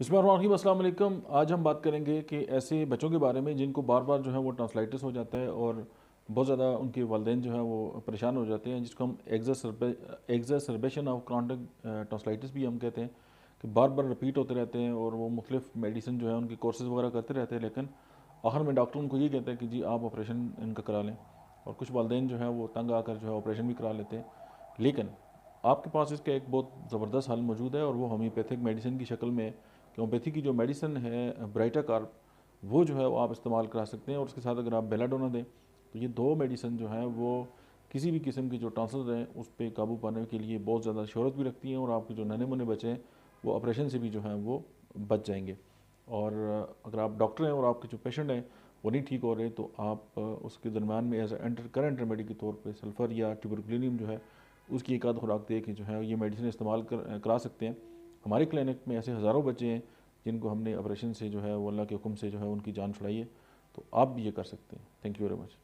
बिस्मिल्लाहिर्रहमानिर्रहीम, अस्सलाम वालेकुम। आज हम बात करेंगे कि ऐसे बच्चों के बारे में जिनको बार बार जो है वो टॉन्सिलाइटिस हो जाता है और बहुत ज़्यादा उनके वालिदैन जो है वो परेशान हो जाते हैं, जिसको हम एग्जर्सरबेशन ऑफ क्रॉनिक टॉन्सिलाइटिस भी हम कहते हैं कि बार बार रिपीट होते रहते हैं और वो मुख्तलिफ मेडिसिन जो है उनके कोर्सेज वगैरह करते रहते हैं, लेकिन आखिर में डॉक्टर उनको ये कहते हैं कि जी आप ऑपरेशन इनका करा लें। और कुछ वालिदैन जो है वो तंग आकर जो है ऑपरेशन भी करा लेते हैं, लेकिन आपके पास इसका एक बहुत ज़बरदस्त हल मौजूद है और वो होम्योपैथिक मेडिसिन की शक्ल में। होम्योपैथी की जो मेडिसिन है ब्राइटा कार्ब, वो जो है वो आप इस्तेमाल करा सकते हैं और उसके साथ अगर आप बेलाडोना दें तो ये दो मेडिसिन जो हैं वो किसी भी किस्म की जो टॉन्सिल्स हैं उस पर काबू पाने के लिए बहुत ज़्यादा शहरत भी रखती हैं और आपके जो नन्हे मुन्ने बच्चे हैं वो ऑपरेशन से भी जो हैं वो बच जाएंगे। और अगर आप डॉक्टर हैं और आपके जो पेशेंट हैं वो नहीं ठीक हो रहे तो आप उसके दरमियान में एज एंटर करंट रेमेडी के तौर पे सल्फ़र या ट्यूबरकुलिनियम जो है उसकी एक आध खुराक दे के जो है ये मेडिसिन इस्तेमाल करा सकते हैं। हमारे क्लिनिक में ऐसे हज़ारों बच्चे हैं जिनको हमने ऑपरेशन से जो है वो अल्लाह के हुक्म से जो है उनकी जान छुड़ाई है, तो आप भी ये कर सकते हैं। Thank you very much.